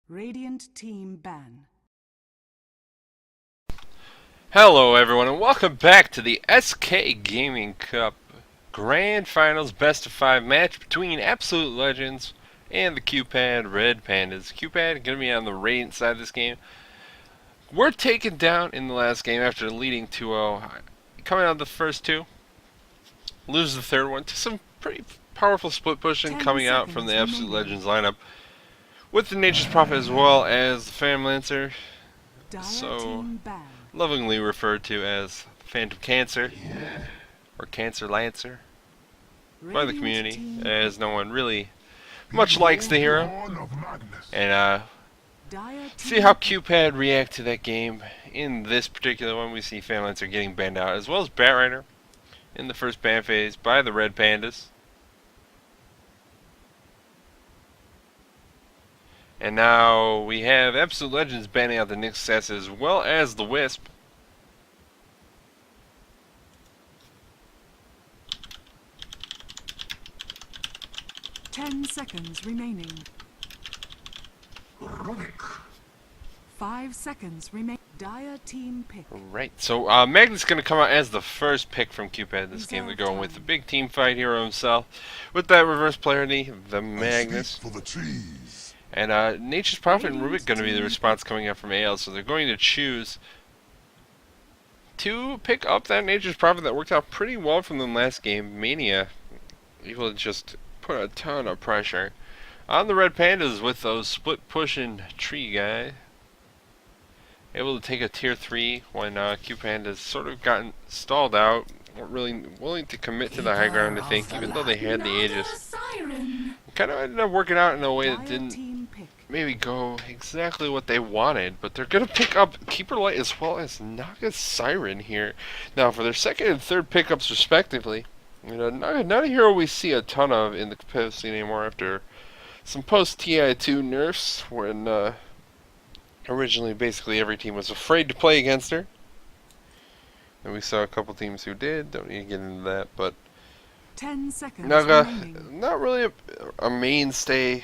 Radiant team ban. Hello everyone and welcome back to the SK Gaming Cup Grand Finals Best of 5 match between Absolute Legends and the QPAD Red Pandas. QPAD going to be on the Radiant side of this game. We're taken down in the last game after leading 2-0. Coming out of the first two, lose the third one to some pretty powerful split pushing coming out from the Absolute Legends lineup with the Nature's Prophet as well as the Phantom Lancer. So lovingly referred to as Phantom Cancer or Cancer Lancer by the community, as no one really much likes the hero. And see how QPAD react to that game. In this particular one, we see Phantom Lancer getting banned out, as well as Batrider in the first ban phase by the Red Pandas. And now we have Absolute Legends banning out the Nyx as well as the Wisp. Ten seconds remaining. 5 seconds remain. Dire team pick. Right, so Magnus going to come out as the first pick from QPAD this game. They're going with the big team fight hero himself with that reverse polarity, the Magnus. For the trees. And Nature's Prophet and Rubik going to be the response coming up from AL, so they're going to choose to pick up that Nature's Prophet that worked out pretty well from the last game. Mania able to just put a ton of pressure on the Red Pandas with those split pushing tree guy. Able to take a tier 3 when QPandas sort of gotten stalled out, weren't really willing to commit to the high ground, I think, even though they had the Aegis. Kind of ended up working out in a way that didn't maybe go exactly what they wanted, but they're going to pick up Keeper Light as well as Naga's Siren here. Now, for their second and third pickups respectively, you know, not a hero we see a ton of in the competitive scene anymore after some post-TI2 nerfs when originally basically every team was afraid to play against her. And we saw a couple teams who did, don't need to get into that, but 10 seconds Naga, remaining. not really a mainstay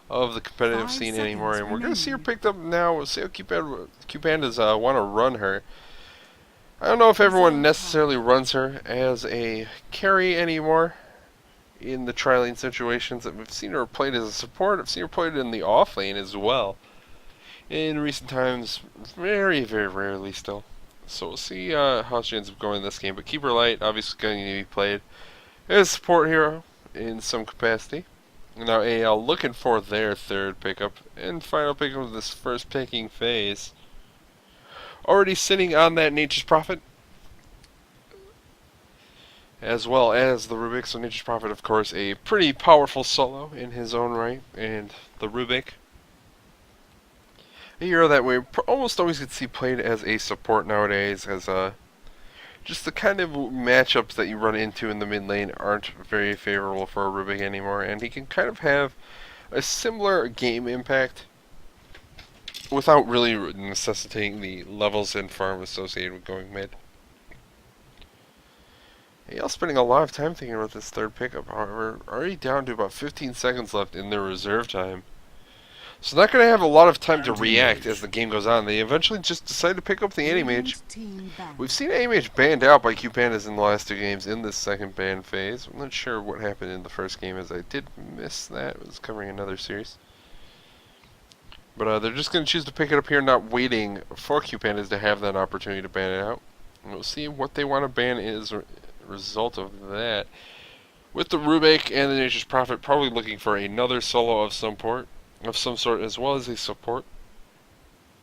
of the competitive scene anymore, and we're going to see her picked up now. We'll see how QPandas want to run her. I don't know if everyone necessarily runs her as a carry anymore in the tri-lane situations. We've seen her played as a support. I've seen her played in the off lane as well in recent times, very, very rarely still. So we'll see how she ends up going in this game. But Keeper Light obviously going to be played as a support hero in some capacity. Now AL looking for their third pickup and final pickup of this first picking phase. Already sitting on that Nature's Prophet, as well as the Rubik. So Nature's Prophet, of course, a pretty powerful solo in his own right, and the Rubik, a hero that we almost always could see played as a support nowadays, as just the kind of matchups that you run into in the mid lane aren't very favorable for a Rubik anymore, and he can kind of have a similar game impact without really necessitating the levels and farm associated with going mid. AL spending a lot of time thinking about this third pickup, however, already down to about 15 seconds left in their reserve time. So not going to have a lot of time to react as the game goes on. They eventually just decide to pick up the Anti-Mage. We've seen Anti-Mage banned out by QPandas in the last two games in this second ban phase. I'm not sure what happened in the first game, as I did miss that. It was covering another series. But they're just going to choose to pick it up here, not waiting for QPandas to have that opportunity to ban it out. And we'll see what they want to ban as a result of that. With the Rubik and the Nature's Prophet probably looking for another solo of some sort, as well as a support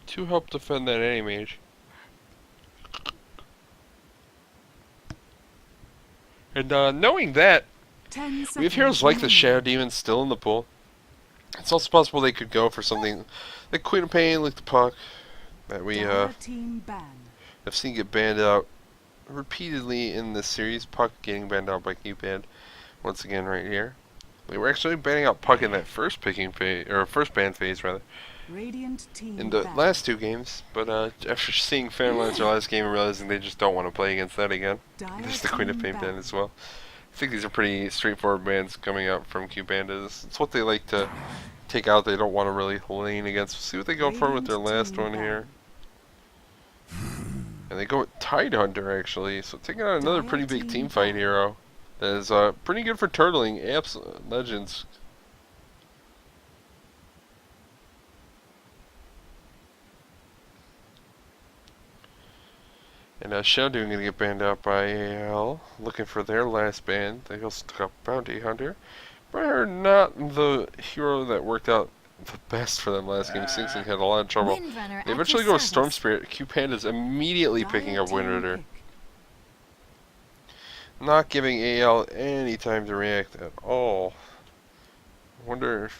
to help defend that Anti-Mage. And knowing that, we have heroes like the Shadow Demon still in the pool. It's also possible they could go for something like Queen of Pain, like the Puck, that we have seen get banned out repeatedly in this series. Puck getting banned out by QPAD once again right here. They were actually banning out Puck in that first picking phase, or first ban phase rather, in the last two games. But after seeing Phantom Lancer last game and realizing they just don't want to play against that again, there's the Queen of Pain ban as well. I think these are pretty straightforward bans coming out from QPandas. It's what they like to takeout they don't want to really lane against. We'll see what they go for with their last one here. And they go with Tidehunter, actually. So taking on another pretty big team fight hero. That is pretty good for turtling Legends. And Shodown going to get banned out by AL. Looking for their last ban. They also took out Bounty Hunter. But they're not the hero that worked out the best for them last game. Sing Sing had a lot of trouble. They eventually go with Storm Spirit. QPandas immediately picking up Windrunner. Not giving AL any time to react at all. I wonder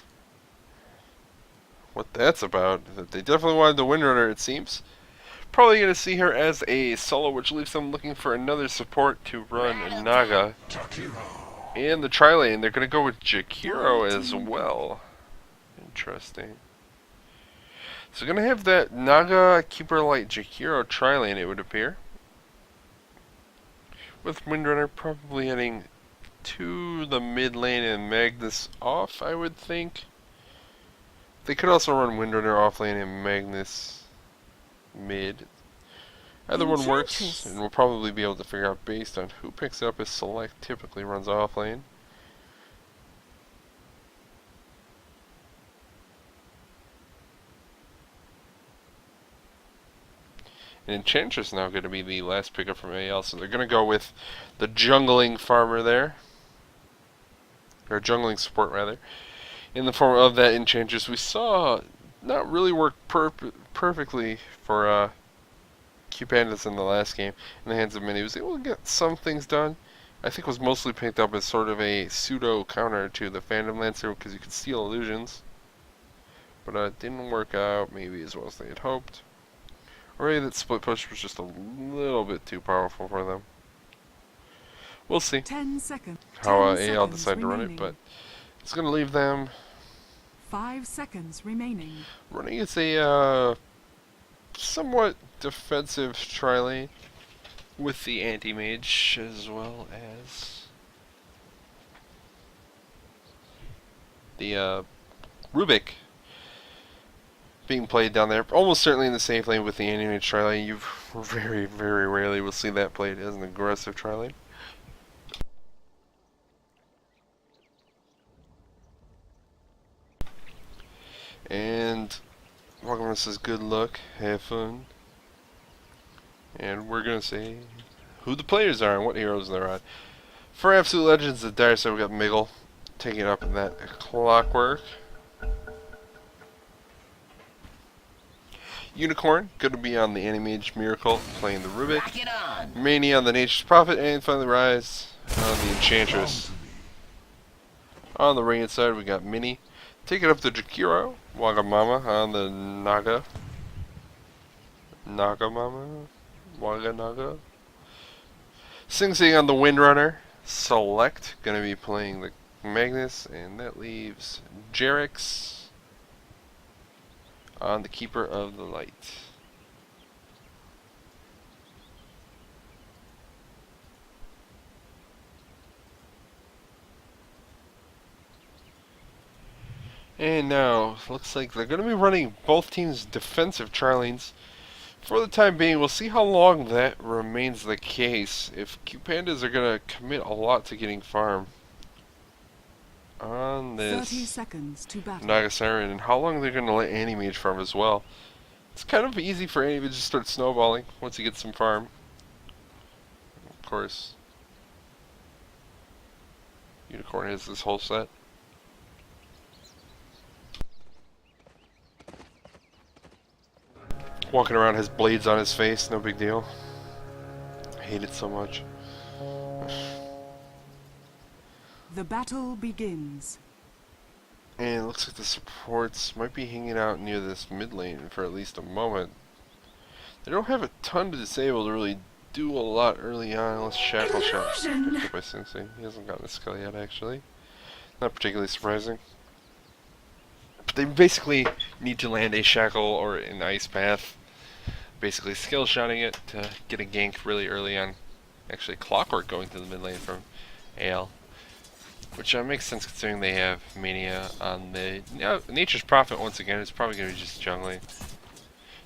what that's about. They definitely wanted the Windrunner, it seems. Probably going to see her as a solo, which leaves them looking for another support to run Naga. And the tri-lane, they're going to go with Jakiro as well. Interesting. So going to have that Naga, Keeper Light, Jakiro tri-lane, it would appear. With Windrunner probably heading to the mid lane and Magnus off, I would think. They could also run Windrunner off lane and Magnus mid. Either one works, and we'll probably be able to figure out based on who picks it up as select typically runs off lane. And Enchantress now going to be the last pickup from AL, so they're going to go with the jungling farmer there. Or jungling support, rather. In the form of that Enchantress, we saw not really work perfectly for QPandas in the last game. In the hands of many, he was able to get some things done. I think was mostly picked up as sort of a pseudo counter to the Phantom Lancer because you could steal illusions. But it didn't work out maybe as well as they had hoped. Or maybe that split push was just a little bit too powerful for them. We'll see 10 seconds. how AL decide to run it, but it's going to leave them 5 seconds remaining. running as a somewhat defensive tri-lane with the anti-mage as well as the Rubik being played down there. Almost certainly in the safe lane with the anti-mage tri-lane. You very, very rarely will see that played as an aggressive tri-lane. And Welcome says good luck, have fun. And we're gonna say who the players are and what heroes they're on. For Absolute Legends, the dire side we got Miggle taking up in that Clockwork. Unicorn gonna be on the Animage Miracle playing the Rubik. Mania on the Nature's Prophet, and finally Rise on the Enchantress. On the Radiant side we got Minnie taking up the Jakiro, Wagamama on the Naga. Nagamama? Waganaga? Sing Sing on the Windrunner. Select, gonna be playing the Magnus, and that leaves Jerix on the Keeper of the Light. And now, looks like they're going to be running both teams' defensive tri-lanes. For the time being, we'll see how long that remains the case. If QPandas are going to commit a lot to getting farm on this 30 seconds to battle. Naga Siren, and how long they're going to let Animage farm as well. It's kind of easy for Animage to start snowballing once he gets some farm. Of course, Unicorn has this whole set. Walking around, has blades on his face, no big deal. I hate it so much. The battle begins. And it looks like the supports might be hanging out near this mid lane for at least a moment. They don't have a ton to disable to really do a lot early on, unless Shackle Shot picked up by Sing Sing. He hasn't gotten a skill yet, actually. Not particularly surprising. But they basically need to land a Shackle or an Ice Path. Basically skill shotting it to get a gank really early on. Actually, Clockwork going to the mid lane from AL. Which makes sense considering they have Mania on the... Nature's Prophet, once again, is probably going to be just jungling.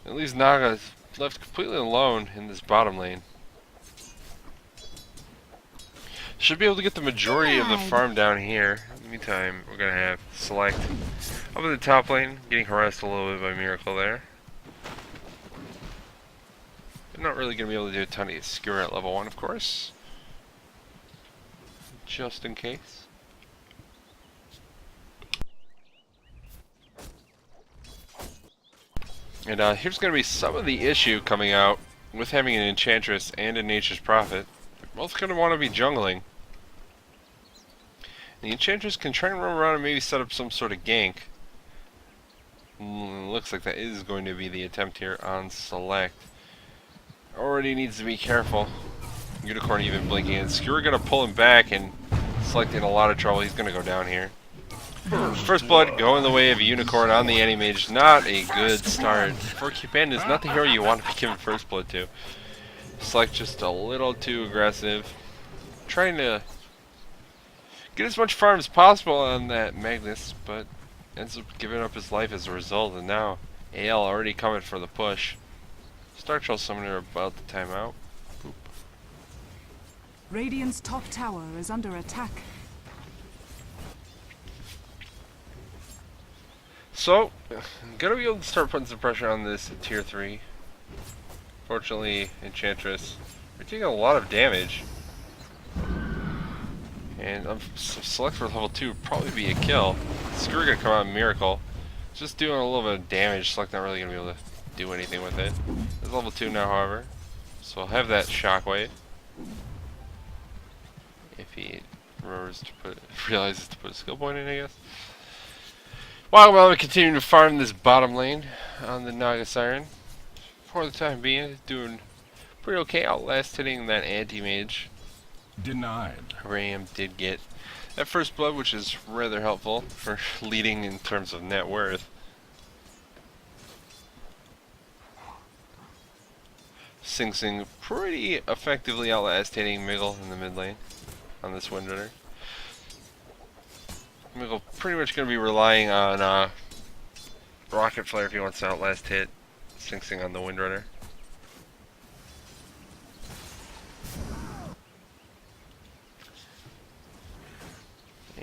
At least Naga's left completely alone in this bottom lane. Should be able to get the majority of the farm down here. In the meantime, we're going to have Select up in the top lane, getting harassed a little bit by Miracle there. But not really going to be able to do a ton of skewer at level 1, of course. Just in case. And here's going to be some of the issue coming out with having an Enchantress and a Nature's Prophet. They're both going to want to be jungling. The Enchantress can try and run around and maybe set up some sort of gank. Looks like that is going to be the attempt here on Select. Already needs to be careful. Unicorn even blinking, and Skewer gonna pull him back, and Select in a lot of trouble. He's gonna go down here. First blood going the way of Unicorn on the Anti-Mage. Not a good start. For QPandas, not the hero you want to be given first blood to. Select just a little too aggressive. Trying to get as much farm as possible on that Magnus, but ends up giving up his life as a result, and now AL already coming for the push. Star Troll Summoner about the timeout. Boop. Radiant's top tower is under attack. So, gonna be able to start putting some pressure on this tier 3. Fortunately, Enchantress, we're taking a lot of damage. And Select for level 2 would probably be a kill. Skewer gonna come out in Miracle. Just doing a little bit of damage. Select not really gonna be able to do anything with it. It's level 2 now, however. So I'll have that Shockwave. If he realizes to put a skill point in, I guess. While I'm continuing to farm this bottom lane on the Naga Siren. For the time being, doing pretty okay, outlast hitting that Anti-Mage. Denied. Ram did get that first blood, which is rather helpful for leading in terms of net worth. Sing Sing pretty effectively outlast hitting Miggle in the mid lane on this Windrunner. Miggle pretty much going to be relying on Rocket Flare if he wants to outlast hit Sing Sing on the Windrunner.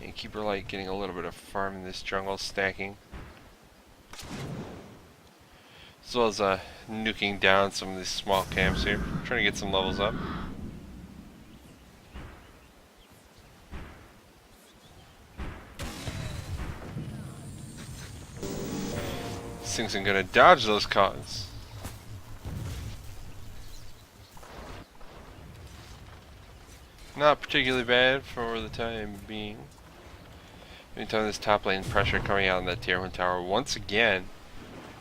And Keeper Light getting a little bit of farm in this jungle, stacking. As well as nuking down some of these small camps here, trying to get some levels up. Sing Sing gonna dodge those cons. Not particularly bad for the time being. Meantime, this top lane pressure coming out on that tier 1 tower once again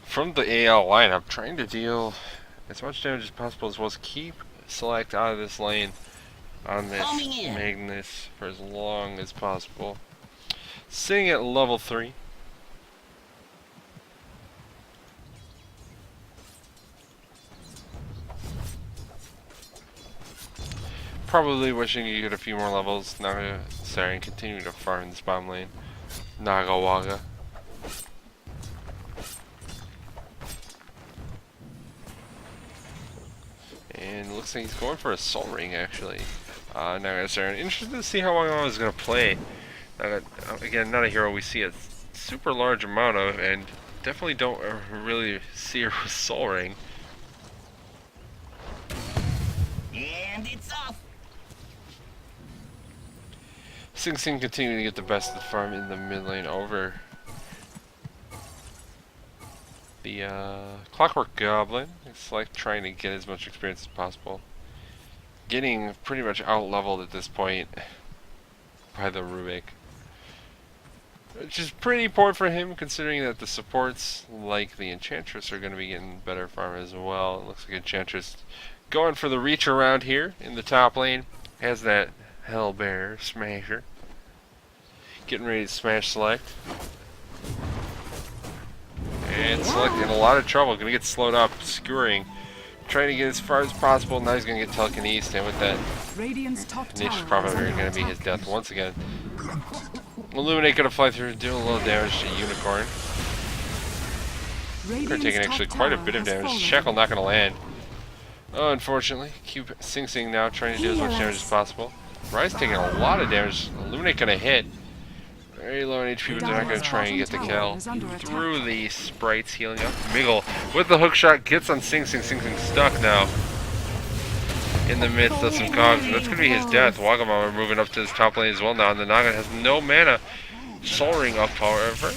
from the AL lineup, trying to deal as much damage as possible, as well as keep Select out of this lane on this Magnus for as long as possible. Sitting at level 3. Probably wishing you get a few more levels. Naga Siren continuing to farm this bottom lane. Naga Waga. And it looks like he's going for a Soul Ring, actually. Naga Siren. Interested to see how long is going to play. Again, not a hero we see a super large amount of, and definitely don't really see her with Soul Ring. And it's off. Sing Sing continuing to get the best of the farm in the mid lane over the Clockwork Goblin. It's like trying to get as much experience as possible. Getting pretty much out-leveled at this point by the Rubik. Which is pretty poor for him, considering that the supports like the Enchantress are going to be getting better farm as well. It looks like Enchantress going for the reach around here in the top lane. Has that Hellbear Smasher. Getting ready to smash Select. And Select in a lot of trouble. Gonna get slowed up. Skewering. Trying to get as far as possible. Now he's going to get telekinesed, and with that, Radiant's top Nature's tower is probably under going to be his attack. death once again. Illuminate going to fly through, do a little damage to Unicorn. They're Radiant's taking top actually quite a tower bit of has damage. fallen. Shackle not going to land. Oh, unfortunately. Sing Sing now trying to do as much damage as possible. Rise taking a lot of damage. Illuminate going to hit. Very low on HP, but they're not going to try and get the kill. Through the sprites, healing up. Miggle with the hook shot gets on Sing Sing. Sing Sing stuck now in the midst of some cogs. And that's going to be his death. Wagamama moving up to his top lane as well now. And the Naga has no mana. Soul Ring up, however.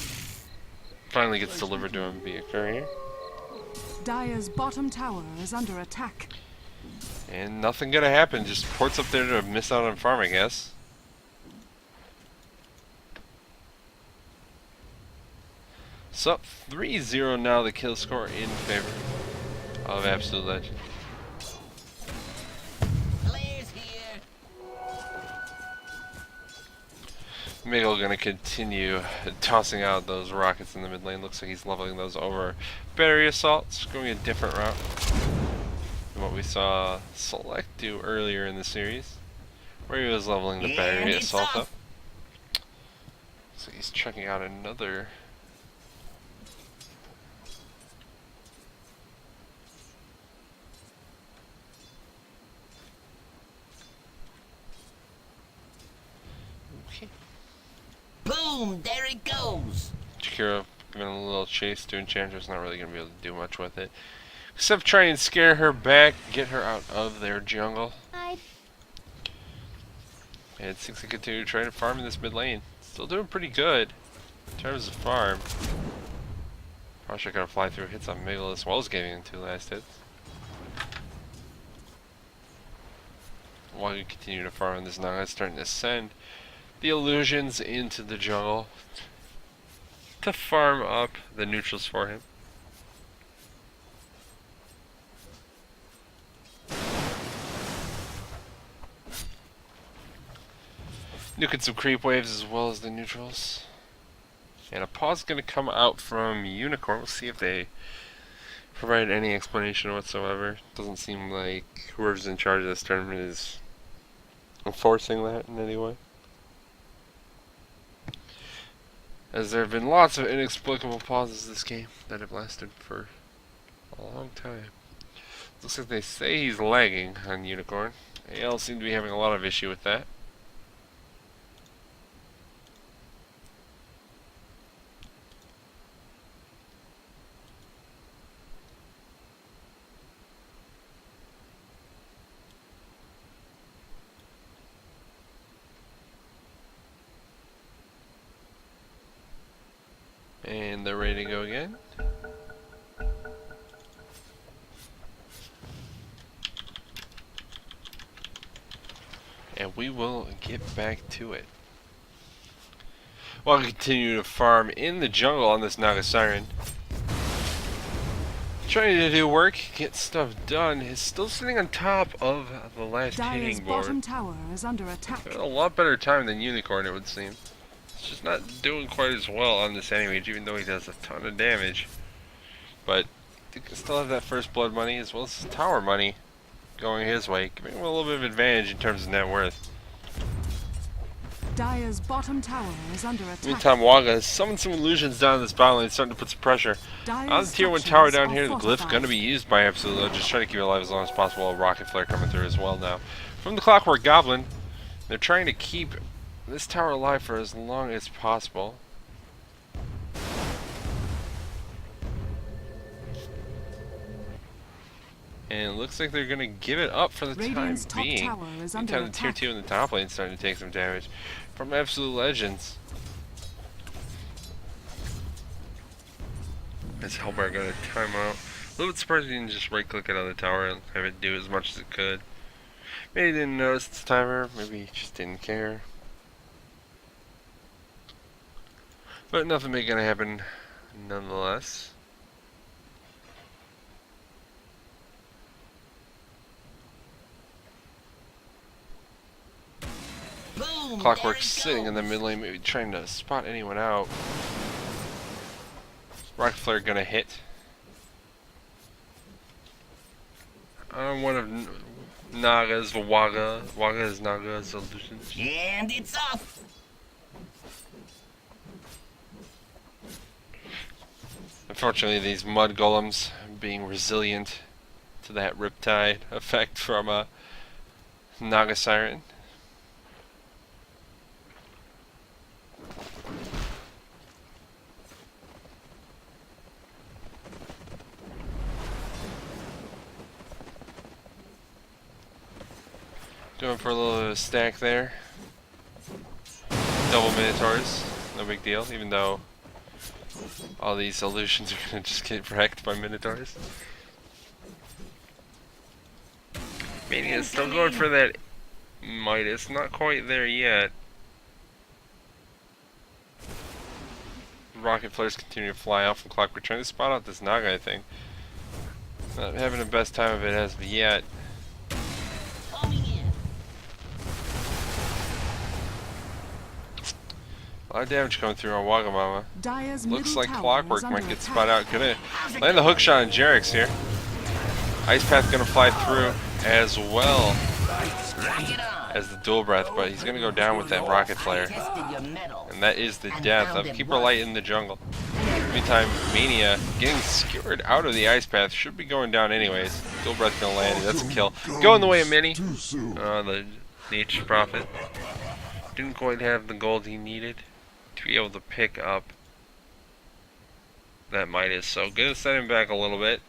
Finally gets delivered to him via courier. Dire's bottom tower is under attack. And nothing going to happen. Just ports up there to miss out on farm, I guess. So, 3-0 now, the kill score in favor of Absolute Legend. Players here. Miguel gonna continue tossing out those rockets in the mid lane. Looks like he's leveling those over battery assaults, going a different route than what we saw Select do earlier in the series, where he was leveling the battery assault up. So he's checking out another. Boom! There it goes. Jakiro giving a little chase to Enchantress, not really going to be able to do much with it. Except try and scare her back, get her out of their jungle. And Sing Sing continue to try to farm in this mid lane. Still doing pretty good in terms of farm. Probably gonna fly through hits on Miggle as well as getting into last hits. While you continue to farm on this now, it's starting to send the illusions into the jungle to farm up the neutrals for him. Nuking some creep waves as well as the neutrals. And a pause is going to come out from Unicorn. We'll see if they provide any explanation whatsoever. Doesn't seem like whoever's in charge of this tournament is enforcing that in any way. As there have been lots of inexplicable pauses this game that have lasted for a long time. Looks like they say he's lagging on Unicorn. AL seem to be having a lot of issue with that. And they're ready to go again. And we will get back to it. While we continue to farm in the jungle on this Naga Siren. Trying to do work, get stuff done, is still sitting on top of the last Dire's hitting board. bottom tower is under attack. Had a lot better time than Unicorn, it would seem. It's just not doing quite as well on this Enrage, even though he does a ton of damage. But he can still have that first blood money as well as his tower money going his way, giving him a little bit of advantage in terms of net worth. Dire's bottom tower is under attack. Meantime, Waga has summoned some illusions down this bottom lane, starting to put some pressure on the tier 1 tower down here. The glyph going to be used by Absolute Legend, just trying to keep it alive as long as possible. A rocket flare coming through as well now. From the Clockwork Goblin, they're trying to keep this tower alive for as long as possible. And it looks like they're going to give it up for the Radiant's time being. top tower is under Meantime, the tier attack. 2 in the top lane is starting to take some damage from Absolute Legends. As Hellbar got a timeout. A little bit surprised he didn't just right click it on the tower and have it do as much as it could. Maybe he didn't notice the timer, maybe he just didn't care. But nothing big gonna happen nonetheless. Boom! Clockwork's sitting in the mid lane, maybe trying to spot anyone out. Rocket Flare gonna hit. one of Naga's Waga's Naga's solutions. And it's off. Unfortunately, these mud golems being resilient to that riptide effect from a Naga Siren. Going for a little stack there. Double Minotaurs, no big deal, even though all these solutions are gonna just get wrecked by Minotaurs. Mania's still going for that Midas, not quite there yet. Rocket flares continue to fly off from Clockwork, trying to spot out this Naga, I think. Not having the best time of it as of yet. A lot of damage coming through on Wagamama. Dire's Looks middle like tower Clockwork is under might get attack. spot out. Gonna land the hook shot on Jerix here. Ice Path gonna fly through as well as the dual breath, but he's gonna go down with that rocket flare. And that is the death of Keeper Light in the jungle. Meantime, Mania getting skewered out of the Ice Path, should be going down anyways. Dual breath gonna land, that's a kill. Going the way of Mini. The Nature's Prophet. Didn't quite have the gold he needed to be able to pick up that Midas, so gonna set him back a little bit.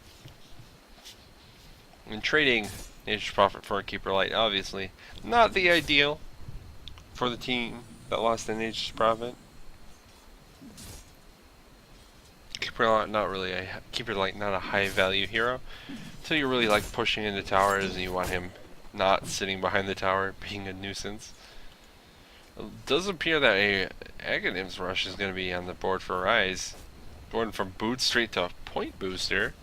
And trading Nature's Prophet for a Keeper Light, obviously not the ideal for the team that lost the Nature's Prophet. Keeper Light not really a Keeper Light, not a high value hero until you're really like pushing into towers and you want him not sitting behind the tower being a nuisance. It does appear that a Aghanim's Rush is going to be on the board for Rise. Going from boot straight to point booster.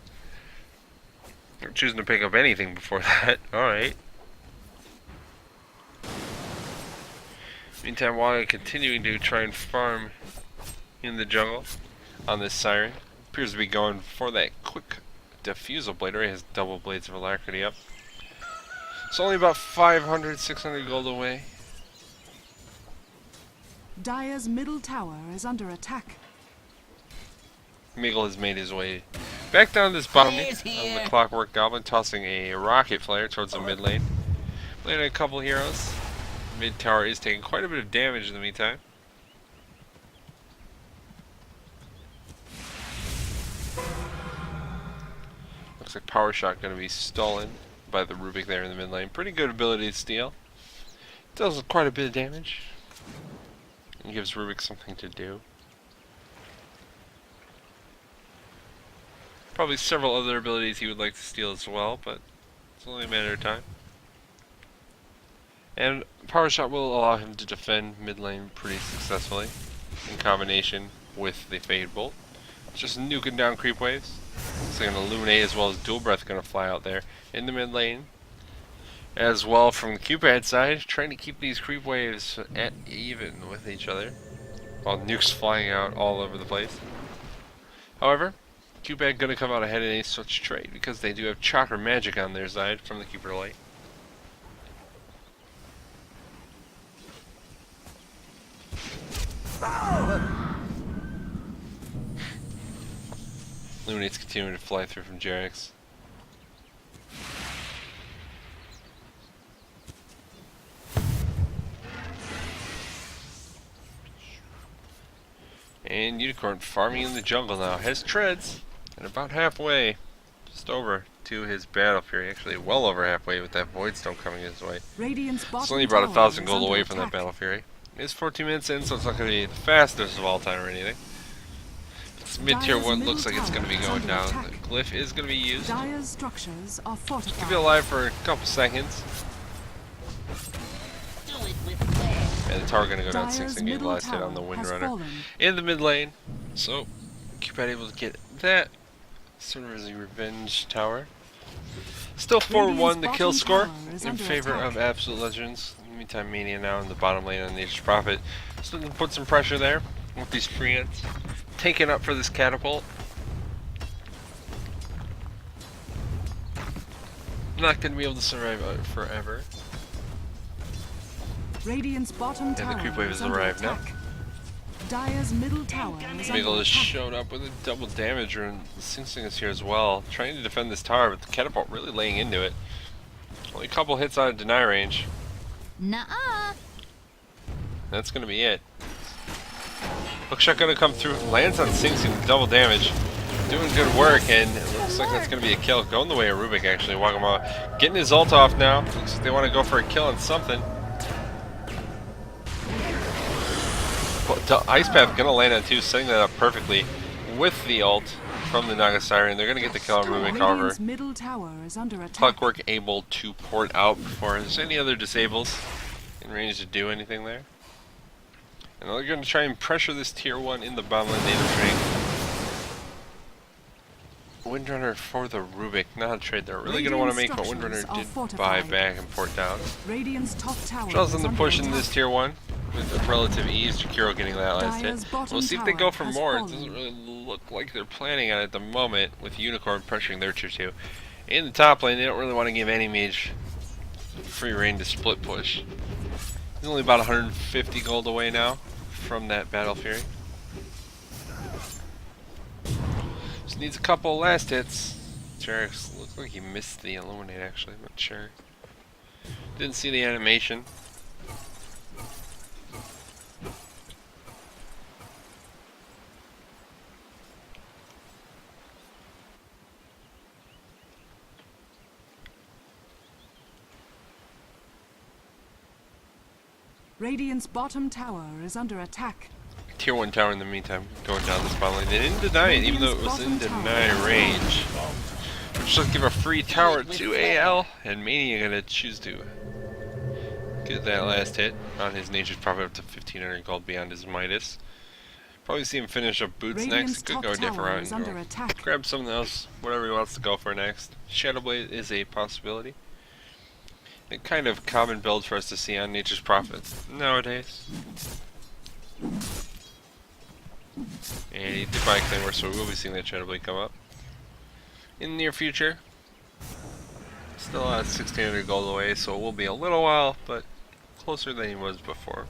I'm choosing to pick up anything before that. Alright. Meantime, while continuing to try and farm in the jungle on this Siren, appears to be going for that quick Diffusal Blade. He has double Blades of Alacrity up. It's only about 500, 600 gold away. Dire's middle tower is under attack. Meagle has made his way back down this bottom of the Clockwork Goblin, tossing a rocket flare towards the mid lane. Landing a couple heroes. Mid tower is taking quite a bit of damage in the meantime. Looks like Power Shot going to be stolen by the Rubik there in the mid lane. Pretty good ability to steal. Does quite a bit of damage. And gives Rubik something to do. Probably several other abilities he would like to steal as well, but it's only a matter of time. And Power Shot will allow him to defend mid lane pretty successfully in combination with the Fade Bolt. Just nuking down creep waves. It's going to Illuminate as well as Dual Breath going to fly out there in the mid lane. As well from the QPAD side, trying to keep these creep waves at even with each other, while nukes flying out all over the place. However, QPAD going to come out ahead in any such trade because they do have Chakra Magic on their side from the Keeper Light. Illuminate's continuing to fly through from Jerix. And Unicorn farming in the jungle now. Has treads, and about halfway, just over, to his Battle Fury. Actually, well over halfway with that Voidstone coming his way. Radiant's It's bottom only about tower 1,000 is gold under away from that attack. Battle Fury. It's 14 minutes in, so it's not going to be the fastest of all time or anything. This mid-tier Dire's one looks middle like it's going to be tower is going under down. attack. The glyph is going to be used. Dire's structures are fortified. Keep it alive for a couple seconds. Do it with flair. And the tower going to go down Dire's 6 and get middle last hit tower on the has Windrunner fallen. in the mid lane. So, QPAD able to get that sort of as a revenge tower. Still 4-1 the kill bottom score tower is in under favor attack. of Absolute Legends. Meantime, Mania now in the bottom lane on Nature's Prophet. Still going to put some pressure there with these free hits. Taking up for this catapult. Not gonna be able to survive forever. Radiant's bottom And the tower creep wave is has under arrived now. attack. Dire's middle tower is Miguel under has attack. showed up with a double damage rune. The Sing Sing is here as well, trying to defend this tower, but the catapult really laying into it. Only a couple hits out of deny range. Nuh-uh. That's gonna be it. Hookshot gonna come through, lands on Sing Sing with double damage. Doing good work, and it looks like that's gonna be a kill. Going the way of Rubik actually, Wagama getting his ult off now. Looks like they want to go for a kill on something. Well, Ice Path gonna land on two, setting that up perfectly with the ult from the Naga Siren. They're gonna get the kill on Rubik, however. Radiant's middle tower is under attack. Clockwork able to port out before there's any other disables in range to do anything there. And they're gonna try and pressure this tier 1 in the bottom lane native trade. Windrunner for the Rubik, not a trade they're really gonna want to make, but Windrunner did buy back and port down. Radiant's top tower Draws is them to under push in attack. this tier 1 with relative ease. Jakiro getting that last Dire's hit. bottom We'll see if they go tower for has more. It fallen. doesn't really look like they're planning on it at the moment, with Unicorn pressuring their tier 2. In the top lane, they don't really want to give any mage free reign to split push. He's only about 150 gold away now from that Battle Fury. Just needs a couple last hits. Jarix looks like he missed the Illuminate actually, I'm not sure. Didn't see the animation. Radiant's bottom tower is under attack. Tier 1 tower in the meantime, going down this bottom lane. They didn't deny it, even though it was in deny range. Which will give a free tower to AL, and Mania gonna choose to get that last hit on his Nature's Prophet up to 1500 gold beyond his Midas. Probably see him finish up boots Radiant's next. Could top go a different tower route is and under go attack. grab something else, whatever he wants to go for next. Shadowblade is a possibility. A kind of common build for us to see on Nature's Prophet nowadays. And he did buy Claymore, so we will be seeing that Shadowblade come up in the near future. Still at 1600 gold away, so it will be a little while, but closer than he was before.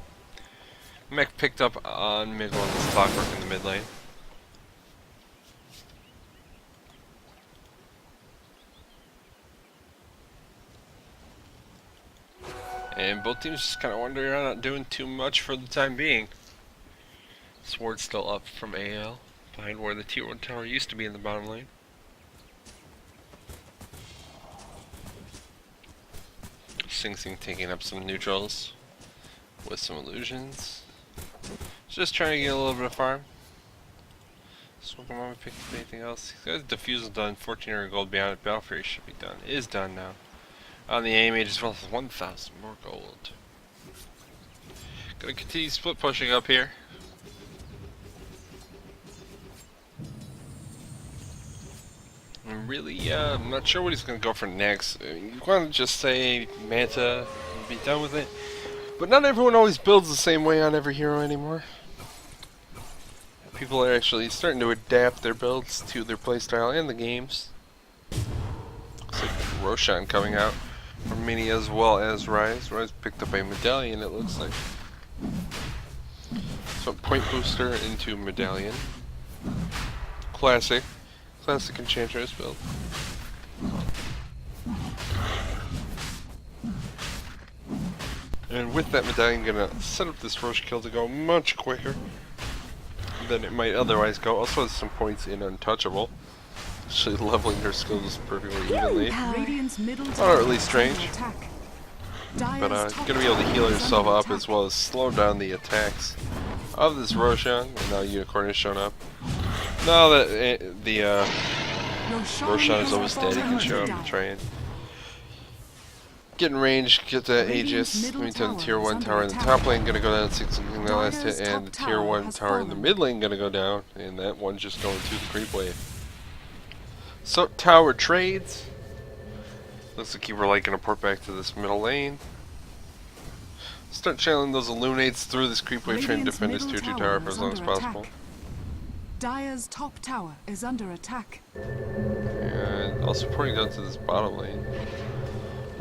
Mech picked up on Miguel and this Clockwork in the mid lane. And both teams just kind of wandering around, not doing too much for the time being. Sword's still up from AL, behind where the tier 1 tower used to be in the bottom lane. Sing Sing taking up some neutrals with some illusions. Just trying to get a little bit of farm. Smoke him on, pick up anything else. He's got his diffusal done, 1400 gold beyond it. Battle Fury should be done. Is done now. On the aim age as well as 1000 more gold. Gonna continue split pushing up here. I'm really, I'm not sure what he's gonna go for next. You want to just say Manta and be done with it, but not everyone always builds the same way on every hero anymore. People are actually starting to adapt their builds to their playstyle and the games. Looks like Roshan coming out from Mini as well as Rise. Rise picked up a medallion, it looks like. So point booster into medallion. Classic Enchantress build. And with that medallion, gonna set up this Roche kill to go much quicker than it might otherwise go. Also has some points in Untouchable. Actually leveling her skills perfectly evenly. Radiant's middle Not tower really is strange. under attack. But Dire's top gonna be able to tower heal is herself under up attack. as well as slow down the attacks of this Roshan. And now Unicorn has shown up. Now that Roshan is almost dead, he can show up and try and get in range, get the Aegis. Meantime, the tier 1 tower in the top lane gonna go down 6 in the last hit, and the tier 1 tower in the mid lane gonna go down, and that one's just going through the creep wave. So, tower trades. Looks like we're like gonna port back to this middle lane. Start channeling those illuminates through this creep wave, trying to defend his tier 2 tower for as long as possible. Dire's top tower is under attack. And also porting down to this bottom lane.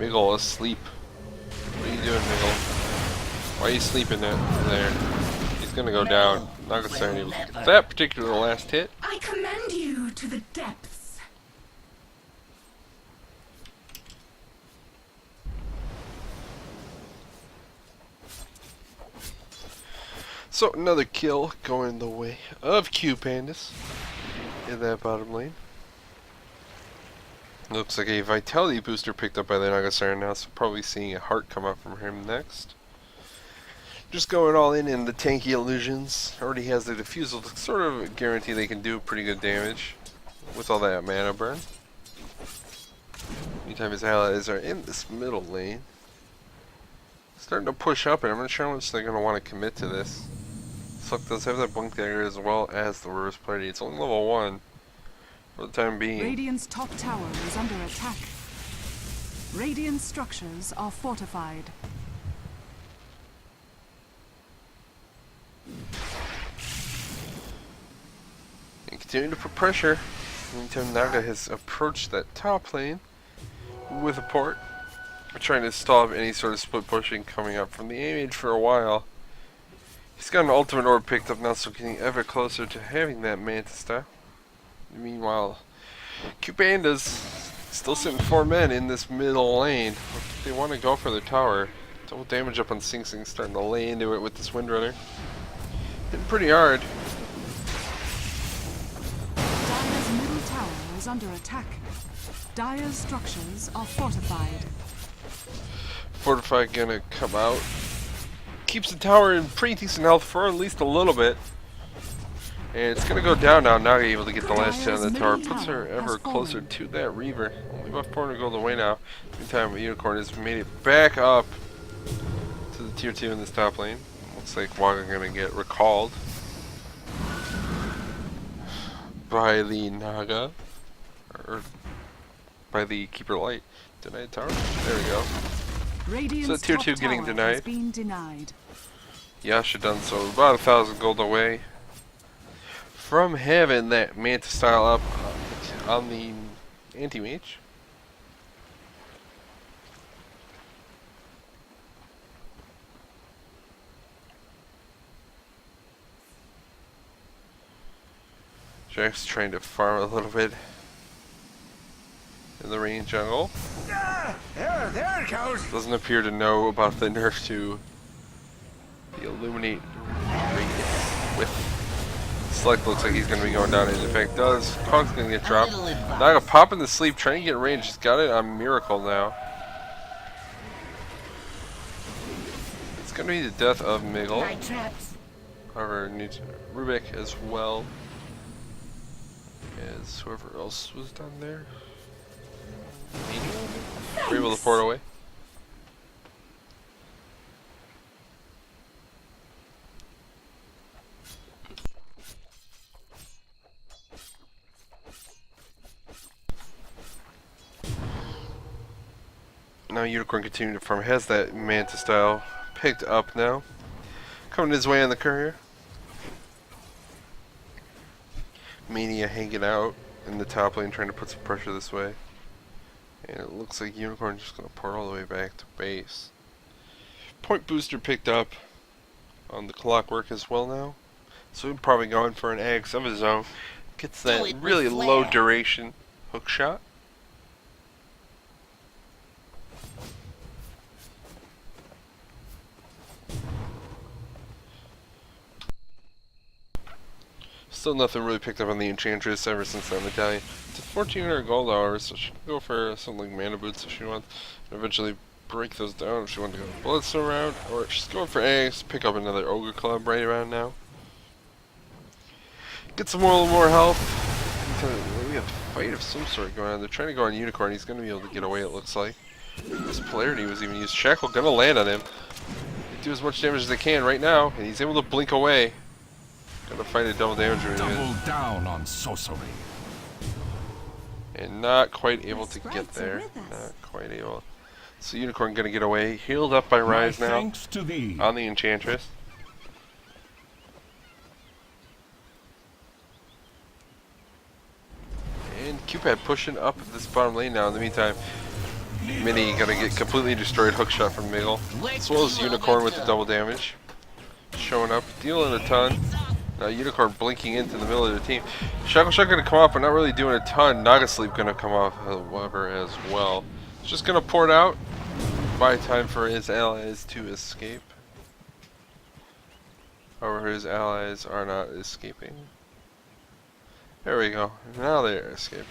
Miggle asleep. What are you doing, Miggle? Why are you sleeping there? He's gonna go down. Not gonna start able to get that particular last hit. I commend you to the depths. So another kill going the way of QPandas in that bottom lane. Looks like a vitality booster picked up by the Nagasara now, so probably seeing a heart come up from him next. Just going all in the tanky illusions. Already has the defusal to sort of guarantee they can do pretty good damage with all that mana burn. Meantime, his allies are in this middle lane. Starting to push up, and I'm not sure how much they're going to want to commit to this. Suck does have that blink dagger as well as the reverse party. It's only level 1 for the time being. Radiant's top tower is under attack. Radiant structures are fortified. And continue to put pressure. Meantime, Naga has approached that top lane with a port. We're trying to stop any sort of split pushing coming up from the A-Mage for a while. He's got an ultimate orb picked up now, so getting ever closer to having that Mantis style. Meanwhile, QPandas still sitting 4 men in this middle lane. They want to go for the tower. Double damage up on Sing Sing, starting to lay into it with this Windrunner. Hitting pretty hard. Dire's middle tower is under attack. Dire's structures are fortified. Fortify gonna come out. Keeps the tower in pretty decent health for at least a little bit. And it's gonna go down now. Naga able to get the last hit on the tower. Puts her ever closer to that Reaver. Only buff corner go the way now. Meantime, Unicorn has made it back up to the tier 2 in this top lane. Looks like Wagga gonna get recalled by the Naga. Or by the Keeper Light. Denied tower. There we go. Radiant's So tier top 2 getting tower denied. has been denied. Yasha done so. About 1,000 gold away from having that Manta style up on the anti-mage. Jack's trying to farm a little bit in the rain jungle. There it goes. Doesn't appear to know about the nerf to the Illuminate radius with Select. Looks like he's going to be going down, and in fact does. Kong's going to get dropped. Naga popping the sleep, trying to get range. He's got it on Miracle now. It's going to be the death of Miggle. However, needs Rubik as well as whoever else was down there. We're able to port away. Now Unicorn continuing to farm. Has that Manta style picked up now. Coming his way on the courier. Mania hanging out in the top lane, trying to put some pressure this way. And it looks like Unicorn's just going to port all the way back to base. Point booster picked up on the clockwork as well now. So he's probably going for an axe of his own. Gets that really low duration hook shot. Still nothing really picked up on the Enchantress ever since that medallion. It's 1,400 gold hours, so she can go for something like mana boots if she wants. And eventually break those down if she wants to go Bloodstone round, or she's going for eggs, pick up another Ogre Club right around now. Get some more health. We have a fight of some sort going on. They're trying to go on Unicorn. He's going to be able to get away, it looks like. This polarity was even used. Shackle going to land on him. They do as much damage as they can right now, and he's able to blink away. Gonna fight a double damage room. Double down on sorcery. And not quite able to get there. Not quite able. So Unicorn gonna get away. Healed up by Rise now. Thanks to thee. On the Enchantress. And QPAD pushing up this bottom lane now in the meantime. Mini gonna get completely destroyed. Hook shot from Miguel. As well as Unicorn with the double damage. Showing up, dealing a ton. Now Unicorn blinking into the middle of the team. Shackle Shot gonna come off, but not really doing a ton. Naga Sleep gonna come off, however, as well. It's just gonna pour it out. Buy time for his allies to escape. However, his allies are not escaping. There we go. Now they are escaping.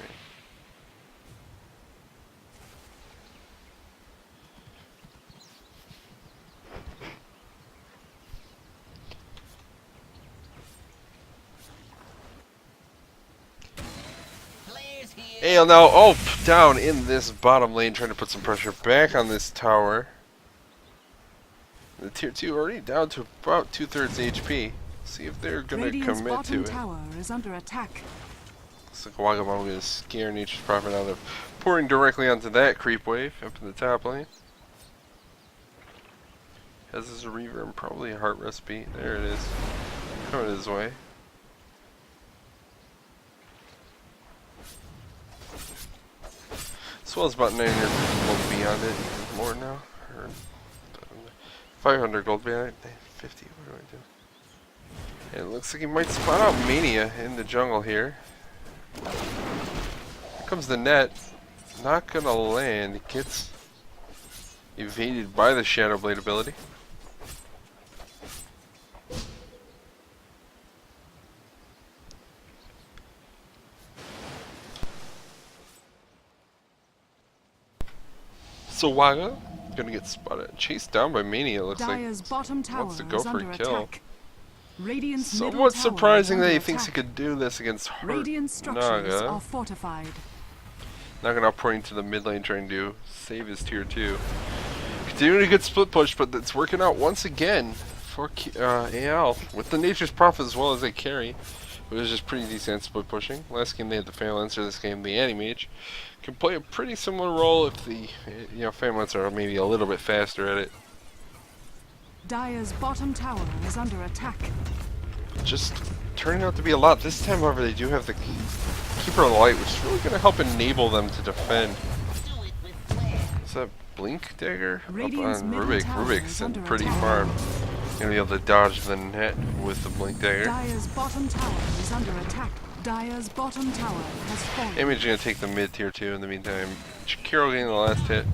Ale now, oh, down in this bottom lane, trying to put some pressure back on this tower. The tier 2 already down to about 2/3 HP. See if they're gonna Radiant's commit to bottom it. tower is under attack. Looks like Wagamama is scare Nature's Prophet out of pouring directly onto that creep wave up in the top lane. Has his reverb and probably a heart recipe. There it is. Coming his way. As well as about 900 gold beyond it. Even more now. Or 500 gold beyond it. 50. What do I do? And it looks like he might spot out Mania in the jungle here. Here comes the net. Not gonna land. It gets evaded by the Shadow Blade ability. So Waga gonna get spotted, chased down by Mania. It looks Dire's like bottom tower wants to go is for under a kill. attack. Radiant's middle Somewhat tower surprising is that he under thinks he attack. could do this against Heart Radiant structures Naga. are fortified. Naga now pouring to the mid lane, trying to save his tier 2. Continuing a good split push, but it's working out once again for AL with the Nature's Prophet as well as a carry. It was just pretty decent split pushing. Last game they had the Phalancer, this game the Anti-Mage. Can play a pretty similar role if the Phalancer are maybe a little bit faster at it. Dire's bottom tower is under attack. Just turning out to be a lot. This time, however, they do have the Keeper of the Light, which is really going to help enable them to defend. Is that Blink Dagger? Radiant's Up on middle Rubik. tower Rubik's is sitting under pretty attack. far. Gonna be able to dodge the net with the Blink Dagger. Dire's bottom tower is under attack. Dire's bottom tower has fallen. Image gonna take the mid tier 2 in the meantime. Shakiro getting the last hit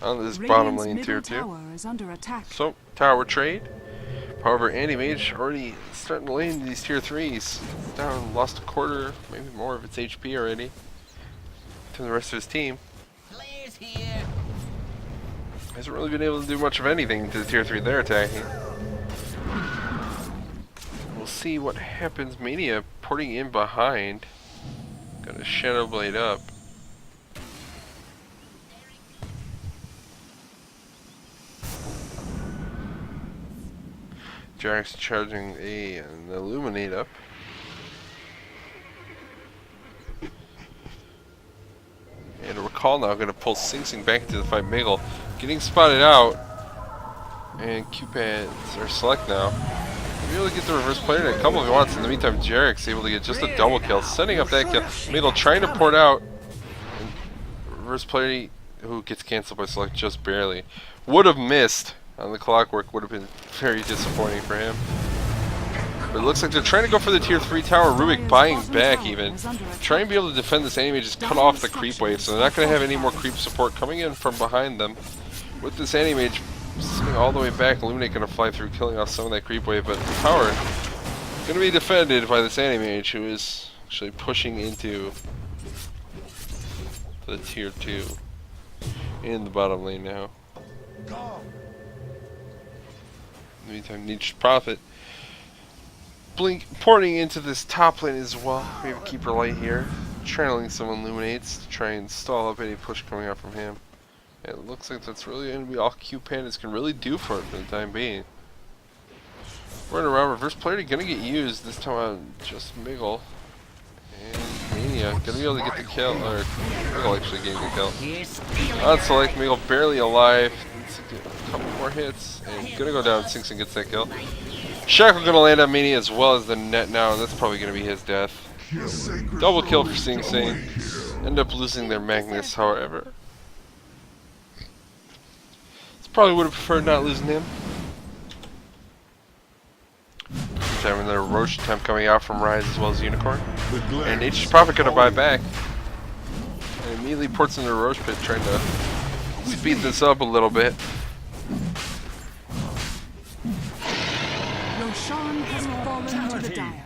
on this bottom Radiant's lane middle tier 2. tower is under attack. So, tower trade. However, Anti-Mage already starting to lane these tier 3s. Down, lost a quarter, maybe more of its HP already to the rest of his team. Hasn't really been able to do much of anything to the tier 3 they're attacking. We'll see what happens. Mania porting in behind. Got a Shadow Blade up. Jarek's charging an Illuminate up. And a Recall now going to pull Sing Sing back into the fight. Miguel getting spotted out. And QPads are select now. He'll be able to get the reverse player in a couple if he wants. In the meantime, Jarek's able to get just a double kill, setting up that kill. Miguel trying to port out. And reverse player who gets canceled by select just barely. Would have missed on the clockwork, would have been very disappointing for him. But it looks like they're trying to go for the tier 3 tower. Rubik buying back even. Trying to be able to defend this Anti-Mage, just cut off the creep wave, so they're not going to have any more creep support coming in from behind them. With this Anti-Mage sitting all the way back, Illuminate going to fly through, killing off some of that creep wave, but the tower going to be defended by this Anti-Mage, who is actually pushing into the tier 2 in the bottom lane now. In the meantime, Nature's Prophet Blink porting into this top lane as well. We have a Keeper Light here, channeling some Illuminates to try and stall up any push coming out from him. And it looks like that's really going to be all QPandas can really do for it for the time being. Running around, reverse player going to get used, this time on just Miguel. And Mania going to be able to get the kill, or Miguel actually getting the kill. On select, Miguel barely alive. Needs to get a couple more hits, and going to go down, Sing Sing gets that kill. Shackle going to land on Mania as well as the net now, and that's probably going to be his death. Double kill for Sing Sing. End up losing their Magnus, however. Probably would have preferred not losing him. Having another Roach attempt coming out from Rise as well as Unicorn. And H is probably going to buy back. And immediately ports into the Roach pit, trying to speed this up a little bit. Roshan has fallen to the dire.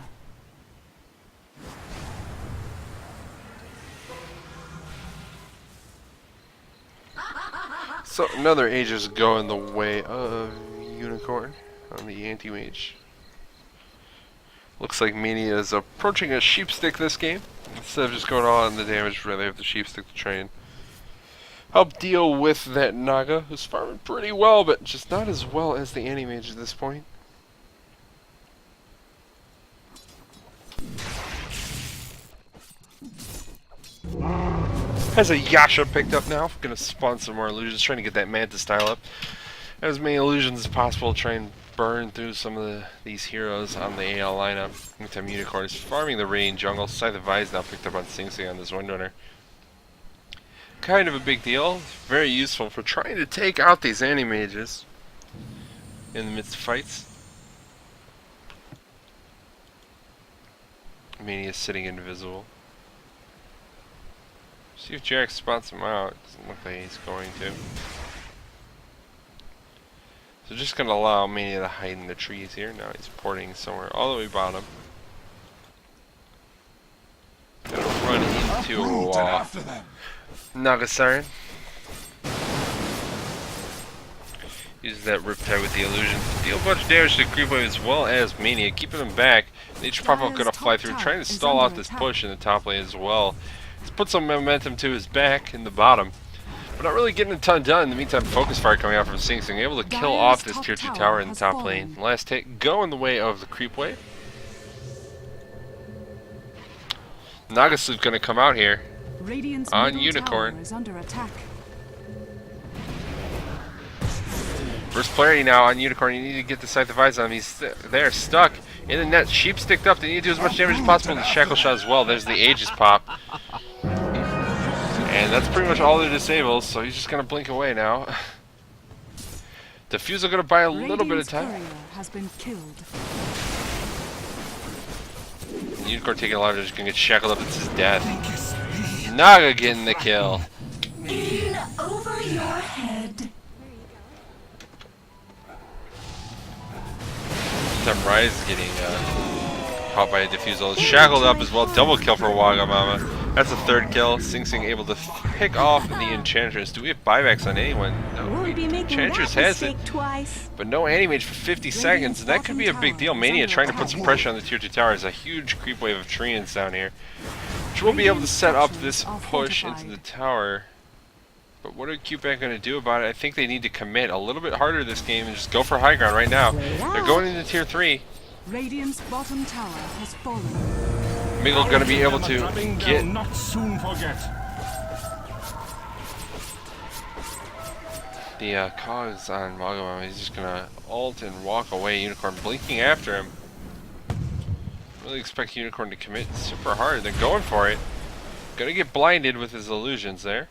So another Aegis going the way of Unicorn on the anti-mage. Looks like Mania is approaching a sheepstick this game. Instead of just going all on the damage, rather have the sheepstick to try and help deal with that Naga, who's farming pretty well, but just not as well as the anti-mage at this point. Has a Yasha picked up now. Gonna spawn some more illusions, trying to get that Mantis style up. As many illusions as possible, try and burn through some of these heroes on the AL lineup. Meantime, Unicorn is farming the rain jungle. Scythe of Vise now picked up on Sing Sing on this Windrunner. Kind of a big deal. Very useful for trying to take out these anti-mages in the midst of fights. Mania is sitting invisible. See if Jarek spots him out. Doesn't look like he's going to. So just gonna allow Mania to hide in the trees here. Now he's porting somewhere all the way bottom. Gonna run into a wall. Nagasiren. Uses that Riptide with the illusion to deal a bunch of damage to Creepwave as well as Mania, keeping him back. Each probably gonna fly through, trying to stall out this push in the top lane as well. Let's put some momentum to his back in the bottom. But not really getting a ton done. In the meantime, Focus Fire coming out from Sing Sing, able to kill off this tier 2 tower in the top lane. Last hit go in the way of the creep wave. Nagasloop's gonna come out here on Unicorn. Is under attack. First clarity now on Unicorn. You need to get the Scythe of Eyes on him. He's there, stuck in the net. Sheep sticked up. They need to do as much damage as possible. The Shackle Shot as well. There's the Aegis pop. And that's pretty much all they disable, so he's just gonna blink away now. Diffusal gonna buy a little bit of time. Has been killed. Unicorn taking a lot of damage, gonna get shackled up. It's his death. Naga getting the kill. In over your head. Time Rise is getting caught by a Diffusal. Shackled up as well. Double kill for Wagamama. That's a third kill. Sing Sing able to pick off the Enchantress. Do we have buybacks on anyone? No, Enchantress has it. Twice. But no Animage for 50 seconds. That could be a big deal. Mania trying to put some pressure on the tier 2 tower. There's a huge creep wave of Treants down here, which will be able to set up this push into the tower. But what are QPAD going to do about it? I think they need to commit a little bit harder this game and just go for high ground right now. They're going into tier 3. Radiant's bottom tower has fallen. Miggle going to be able to get... Not soon forget. The cogs on Wagamama. He's just going to ult and walk away. Unicorn blinking after him. Really expect Unicorn to commit super hard. They're going for it. Gonna get blinded with his illusions there.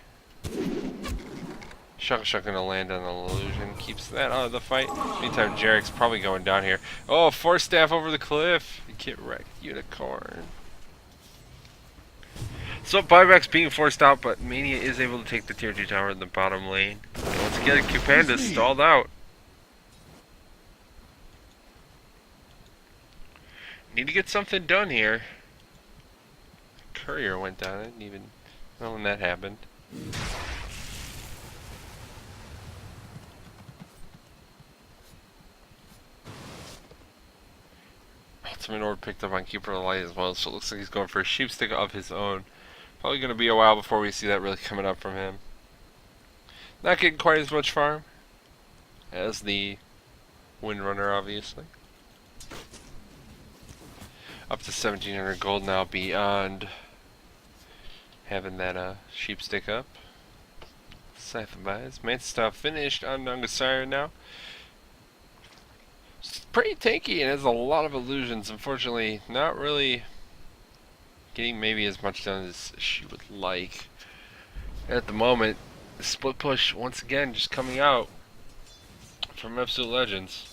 Shuck gonna land on an illusion. Keeps that out of the fight. Meantime, Jarek's probably going down here. Oh, Force Staff over the cliff. Get wrecked, Unicorn. So buyback's being forced out, but Mania is able to take the tier 2 tower in the bottom lane. Once again, QPandas stalled out. Need to get something done here. Courier went down. I didn't even know when that happened. Ultimate Orb picked up on Keeper of the Light as well, so it looks like he's going for a sheepstick of his own. Probably going to be a while before we see that really coming up from him. Not getting quite as much farm as the Windrunner, obviously. Up to 1700 gold now beyond having that sheepstick up. Scythe of Eyes. Mantis stuff finished on Nagasiren now. It's pretty tanky and has a lot of illusions. Unfortunately, not really getting maybe as much done as she would like. At the moment, the split push once again just coming out. from Absolute Legends.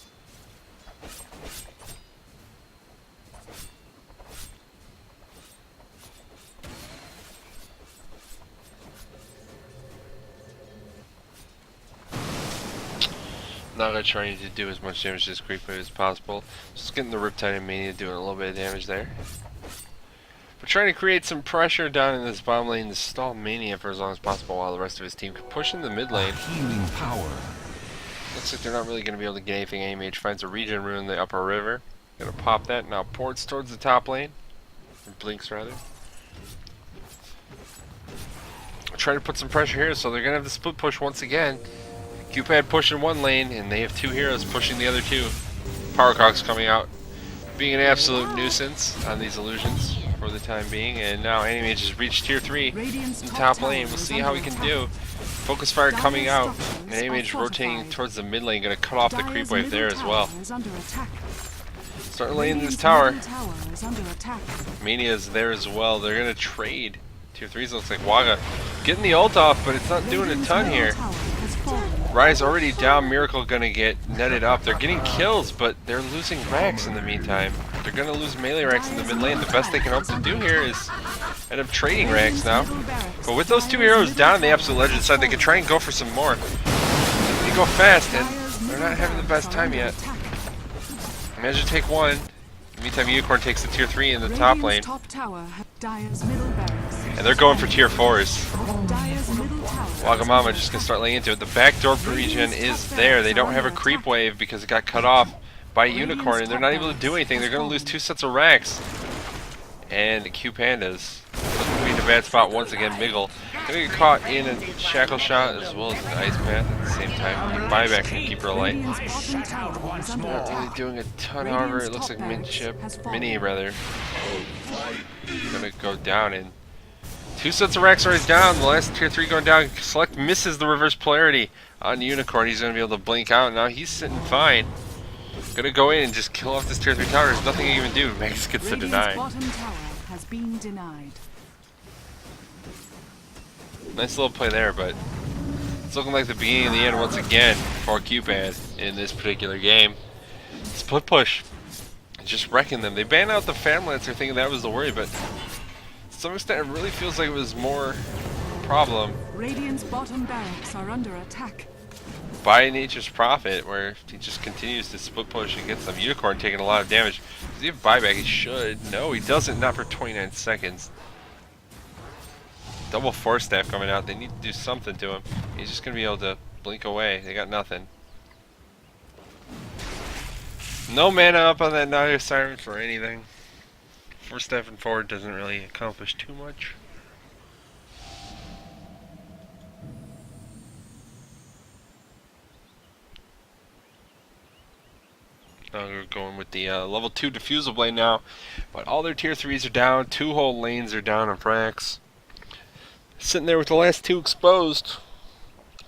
Not gonna try to do as much damage to this creep wave as possible. Just getting the Riptide and Mania doing a little bit of damage there. We're trying to create some pressure down in this bottom lane to stall Mania for as long as possible while the rest of his team can push in the mid lane. Healing power. Looks like they're not really gonna be able to get anything. AMH finds a regen rune in the upper river. Gonna pop that, now ports towards the top lane. Or blinks rather. Try to put some pressure here, so they're gonna have the split push once again. QPAD pushing one lane, and they have two heroes pushing the other two. Powercock's coming out, being an absolute nuisance on these illusions for the time being, and now Animage has reached tier 3 in top lane. We'll see how he can do. Focus fire coming out, and Animage rotating towards the mid lane, gonna cut off the creep wave there as well. Start laying this tower. Mania's there as well. They're gonna trade. Tier 3's looks like Waga getting the ult off, but it's not doing a ton here. Rise already down, Miracle gonna get netted up. They're getting kills, but they're losing racks in the meantime. They're gonna lose melee racks in the mid lane. The best they can hope to do here is end up trading racks now. But with those two heroes down on the Absolute Legend side, they can try and go for some more. They go fast, and they're not having the best time yet. Manage to take one. In the meantime, Unicorn takes the tier 3 in the top lane. And they're going for tier 4s. Wagamama just gonna start laying into it. The backdoor regen is there. They don't have a creep wave because it got cut off by Unicorn, and they're not able to do anything. They're gonna lose 2 sets of racks. And QPandas looking to be in a bad spot once again. Miggle gonna get caught in a shackle shot as well as an ice path at the same time. Keep buyback and keep her light. Not really doing a ton, however. It looks like Mini rather. Gonna go down, and 2 sets of racks already down. The last tier 3 going down. Select misses the reverse polarity on Unicorn. He's gonna be able to blink out. Now he's sitting fine. Gonna go in and just kill off this tier 3 tower. There's nothing he can even do. Max gets the deny. Nice little play there, but it's looking like the beginning and the end once again for QPAD in this particular game. Split push. Just wrecking them. They banned out the Fanlancer thinking that was the worry, but to some extent it really feels like it was more a problem. Radiant's bottom barracks are under attack. By Nature's Prophet, where he just continues to split push and gets some. Unicorn taking a lot of damage. Does he have buyback? He should. No, he doesn't. Not for 29 seconds. Double force staff coming out. They need to do something to him. He's just going to be able to blink away. They got nothing. No mana up on that Night of Siren for anything. Force staff and forward doesn't really accomplish too much. We're going with the level 2 Diffusal Blade now, but all their tier 3s are down, 2 whole lanes are down on Frax. Sitting there with the last 2 exposed.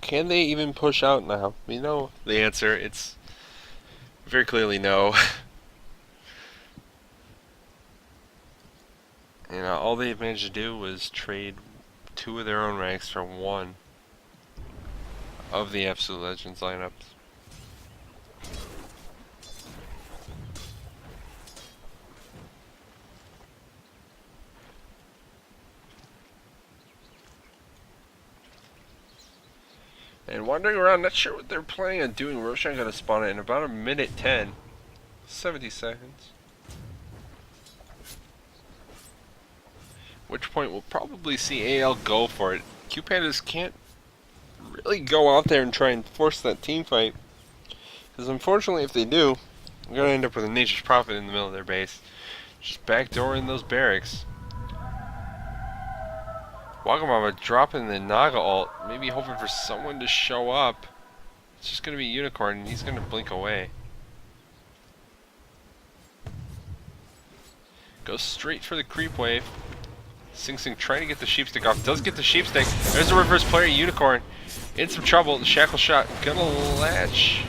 Can they even push out now? We know the answer. It's very clearly no. You know, all they've managed to do was trade 2 of their own ranks for 1 of the Absolute Legends lineups. And wandering around, not sure what they're planning on doing. Roshan gonna spawn it in about a minute 10. 70 seconds. At which point we'll probably see AL go for it. QPandas can't really go out there and try and force that team fight. Because unfortunately if they do, we're gonna end up with a Nature's Prophet in the middle of their base. Just backdooring those barracks. Wagamama dropping the Naga ult, maybe hoping for someone to show up. It's just going to be Unicorn, and he's going to blink away. Goes straight for the creep wave. Sing Sing trying to get the sheepstick off. Does get the sheepstick. There's a reverse player, Unicorn. In some trouble. The shackle shot gonna latch.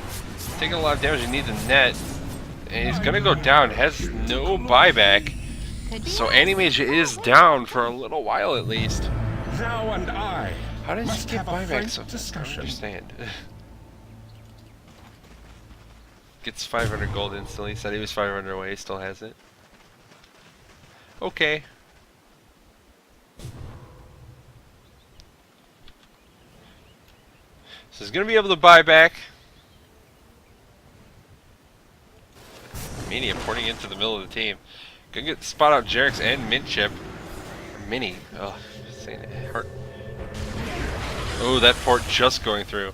Taking a lot of damage. He needs a net. And he's gonna go down. Has no buyback. So Animage is down for a little while at least. Thou and I How does he must get have a buyback frank so fast? I don't discussion. understand. Gets 500 gold instantly. Said he was 500 away. Still has it. Okay. So he's gonna be able to buy back. Mania porting into the middle of the team. Gonna get spot out Jerix and Mint Chip. Or Mini. Oh, saying it hurt. Oh, that port just going through.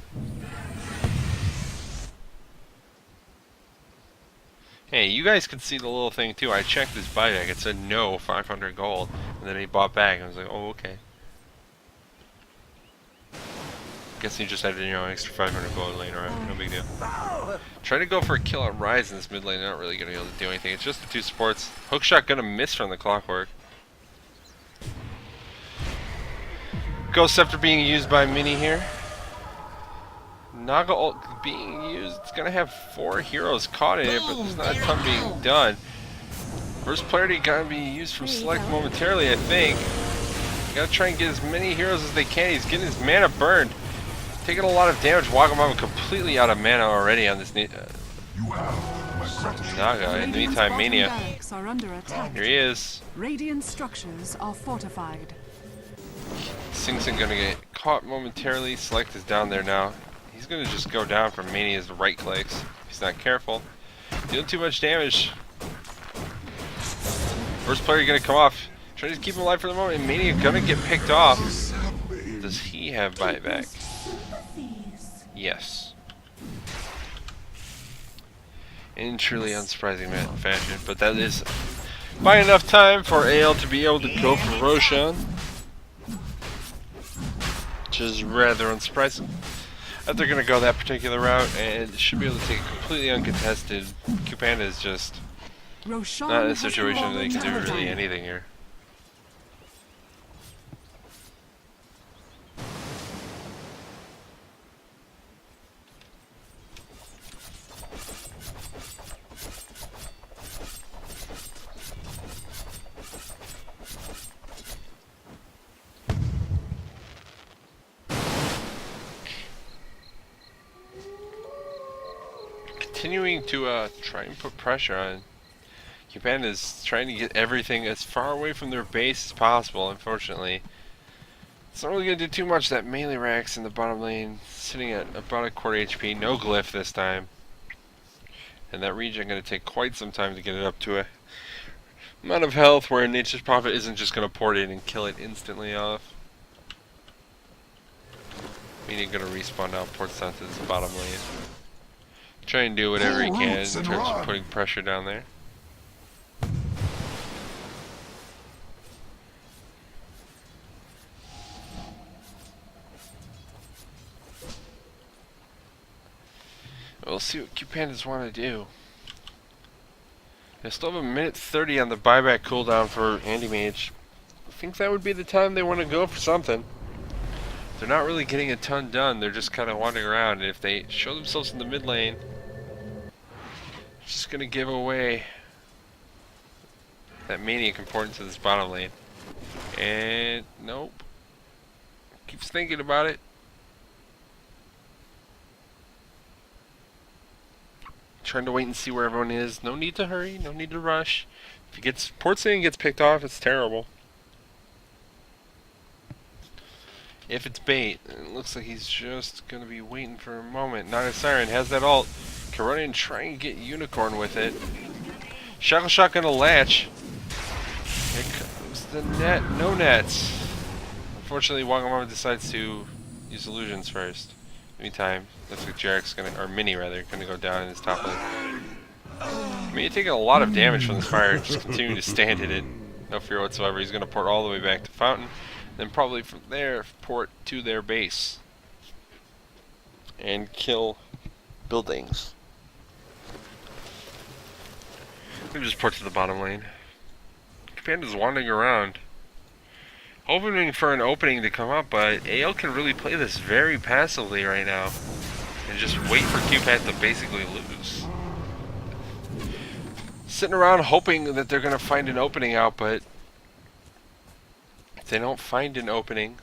Hey, you guys can see the little thing too. I checked his buyback. It said no, 500 gold. And then he bought back. I was like, oh, okay. Guess he just had, you know, extra 500 gold laying around. No big deal. Trying to go for a kill on Rise in this mid lane. They're not really going to be able to do anything. It's just the two supports. Hookshot going to miss from the Clockwork. Ghost Scepter being used by Mini here. Naga ult being used. It's gonna have 4 heroes caught in it, but there's not a ton being done. First player gonna be used from Select momentarily, I think. Gotta try and get as many heroes as they can. He's getting his mana burned. Taking a lot of damage. Wagamama completely out of mana already on this Naga. In the meantime, Mania. Are under attack. Here he is. Radiant structures are fortified. Sing Sing gonna get caught momentarily. Select is down there now. He's gonna just go down from Mania's right clicks. If he's not careful. Dealing too much damage. First player gonna come off. Trying to keep him alive for the moment. And Mania gonna get picked off. Does he have buyback? Yes. In truly unsurprising fashion, but that is by enough time for AL to be able to go for Roshan. Which is rather unsurprising. That they're going to go that particular route and should be able to take it completely uncontested. QPandas is just not in a situation where they can do really anything here. Continuing to try and put pressure on. QPandas trying to get everything as far away from their base as possible. Unfortunately, it's not really going to do too much. That melee Rax in the bottom lane sitting at about a quarter HP. No glyph this time. And that regen going to take quite some time to get it up to a amount of health where Nature's Prophet isn't just going to port in and kill it instantly off. Meaning going to respawn now, ports down to this bottom lane. Try and do whatever he can in terms of putting pressure down there. We'll see what QPandas want to do. They still have a minute 30 on the buyback cooldown for Andy Mage. I think that would be the time they want to go for something. They're not really getting a ton done. They're just kind of wandering around. And if they show themselves in the mid lane, just gonna give away that Maniac important to this bottom lane. And nope. Keeps thinking about it. Trying to wait and see where everyone is. No need to hurry, no need to rush. If he gets ports in and gets picked off, it's terrible. If it's bait, it looks like he's just gonna be waiting for a moment. Not a Siren has that ult. Can run in and try and get Unicorn with it. Shackle Shot gonna latch. Here comes the net. No nets. Unfortunately, Wagamama decides to use illusions first. Meantime, looks like Jarek's gonna, or Mini rather, gonna go down in his top lane. I mean, you're taking a lot of damage from this fire, just continuing to stand in it. No fear whatsoever. He's gonna port all the way back to Fountain. Then probably from there, port to their base. And kill buildings. Let me just port to the bottom lane. Panda's wandering around, hoping for an opening to come up, but AL can really play this very passively right now. And just wait for QPAD to basically lose. Sitting around hoping that they're going to find an opening out, but if they don't find an opening,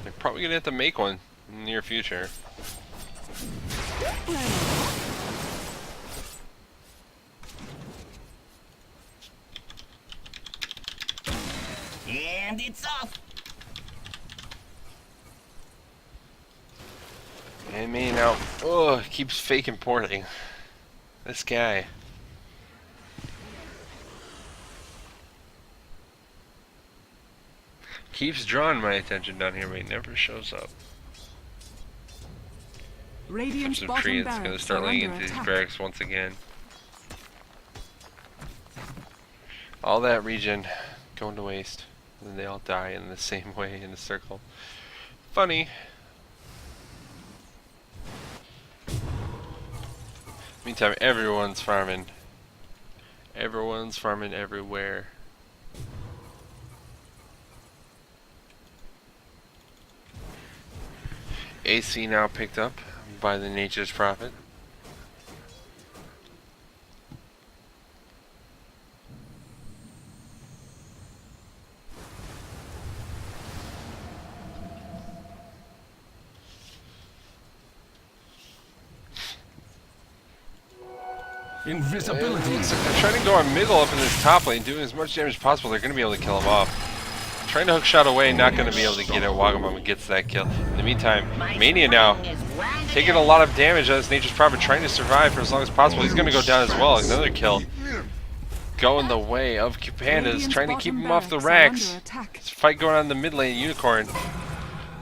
they're probably going to have to make one in the near future. And it's off. And me now. Oh, keeps faking porting. This guy. Keeps drawing my attention down here, but he never shows up. Radiant's Some bottom tree that's gonna barracks start are laying under into these attack. barracks once again. All that region going to waste. And then they all die in the same way in a circle. Funny. Meantime, everyone's farming. Everyone's farming everywhere. AC now picked up by the Nature's Prophet. Invisibility. They're trying to go on middle up in this top lane, doing as much damage as possible. They're going to be able to kill him off. Trying to hook shot away, not going to be able to get it. Wagamama gets that kill. In the meantime, Mania now taking a lot of damage as Nature's Prophet, trying to survive for as long as possible. He's going to go down as well. Another kill. Going the way of QPandas, Radiant's trying to keep bottom him off the barracks are racks. under attack. This fight going on in the mid lane. Unicorn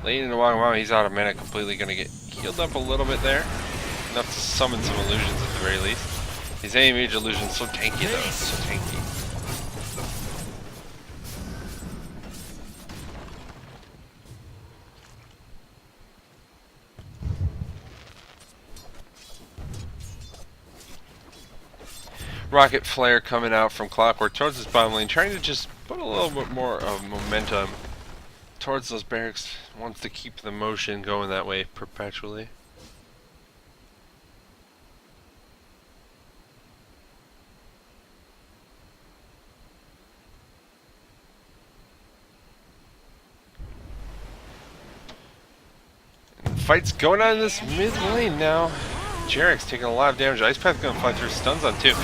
lane into Wagamama. He's out of mana, completely going to get healed up a little bit there. Enough to summon some illusions at the very least. His any-mage illusion's so tanky though, so tanky. Rocket Flare coming out from Clockwork towards this bottom lane, trying to just put a little bit more of momentum towards those barracks. Wants to keep the motion going that way perpetually. Fight's going on in this mid lane now. Jarek's taking a lot of damage. Ice Path's gonna fly through, stuns on two.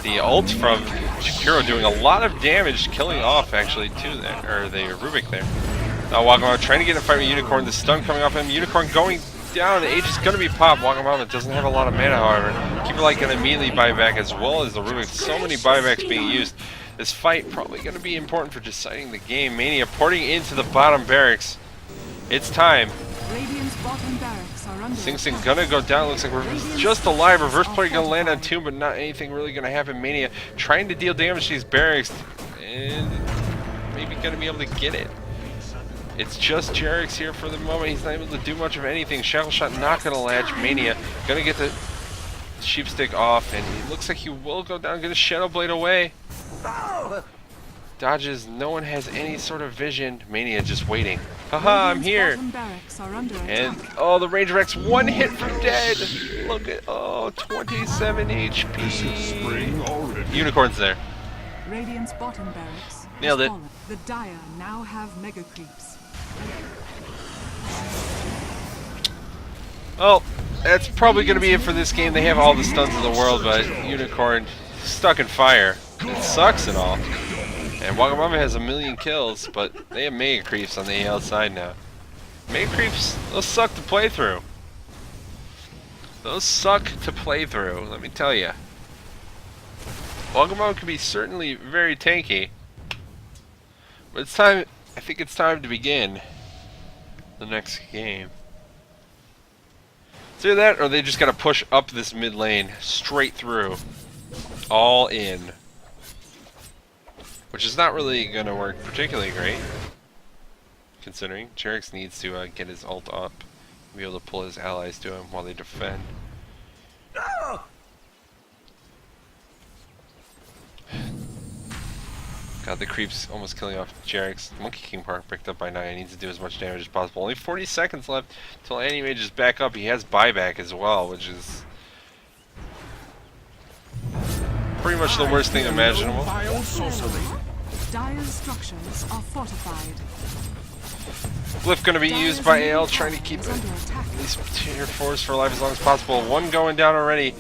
The ult from Shakiro doing a lot of damage, killing off actually too there, or the Rubik there. Now Wagamama trying to get in a fight with Unicorn. The stun coming off him. Unicorn going down. The Age is gonna be popped. Wagamama doesn't have a lot of mana, however. Keeper Light gonna immediately buy back as well as the Rubik. So many buybacks being used. This fight probably gonna be important for deciding the game. Mania porting into the bottom barracks. It's time. Radiant's bottom barracks are under Sing Sing attack. gonna go down. Looks like we're just alive. Reverse play gonna land on two, but not anything really gonna happen. Mania trying to deal damage to these barracks, and maybe gonna be able to get it. It's just Jarek's here for the moment. He's not able to do much of anything. Shackle Shot not gonna latch. Mania gonna get the Sheep Stick off, and it looks like he will go down. Get a Shadow Blade away. Dodges. No one has any sort of vision. Mania just waiting. Haha, I'm Radiant's here. bottom barracks are under And attack. oh, the Ranger X, one hit for dead. Look at 27 HP. Spring already. Unicorn's there. Radiant's bottom barracks has Nailed it. fallen. The Dire now have mega creeps. Well, that's probably going to be it for this game. They have all the stuns in the world, but Unicorn stuck in fire. It sucks and all. And Wagamama has 1,000,000 kills, but they have Mega Creeps on the outside now. Mega Creeps, those suck to play through. Those suck to play through, let me tell you. Wagamama can be certainly very tanky. But it's time, I think it's time to begin the next game. It's either that, or they just gotta push up this mid lane, straight through. All in. Which is not really going to work particularly great, considering Jarek's needs to get his ult up, and be able to pull his allies to him while they defend. God, the creep's almost killing off Jarek's. Monkey King Park picked up by 9. He needs to do as much damage as possible. Only 40 seconds left until Anti-Mage is back up. He has buyback as well, which is pretty much the worst thing imaginable. Vile sorcery. Dire's structures are fortified. Glyph going to be used by AL, trying to keep these tier 4s for life as long as possible. One going down already.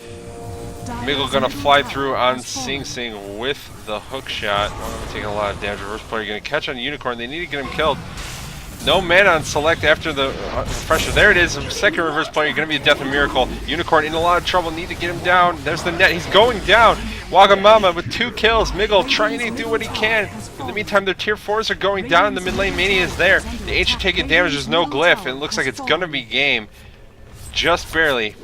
Miggle going to fly through on Sing Sing with the hook shot. Oh, taking a lot of damage. Reverse player going to catch on Unicorn. They need to get him killed. No mana on Select after the pressure. There it is. Second reverse player going to be a Death and Miracle. Unicorn in a lot of trouble. Need to get him down. There's the net. He's going down. Wagamama with 2 kills. Miggle trying to do what he can. In the meantime, their tier 4s are going down and the mid lane Mania is there. The Ancient taking damage. There's no Glyph. It looks like it's going to be game. Just barely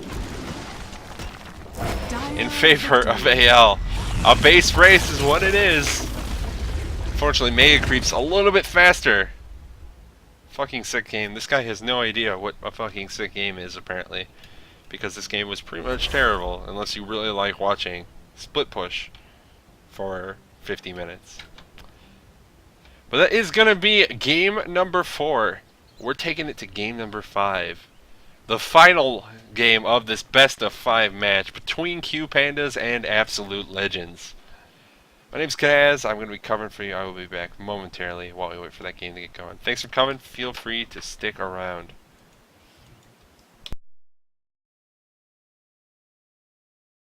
in favor of AL. A base race is what it is. Unfortunately, Mega Creep's a little bit faster. Fucking sick game. This guy has no idea what a fucking sick game is, apparently. Because this game was pretty much terrible, unless you really like watching Split Push for 50 minutes. But that is going to be game number 4. We're taking it to game number 5. The final game of this best of 5 match between QPandas and Absolute Legends. My name's Kaz. I'm going to be covering for you. I will be back momentarily while we wait for that game to get going. Thanks for coming. Feel free to stick around.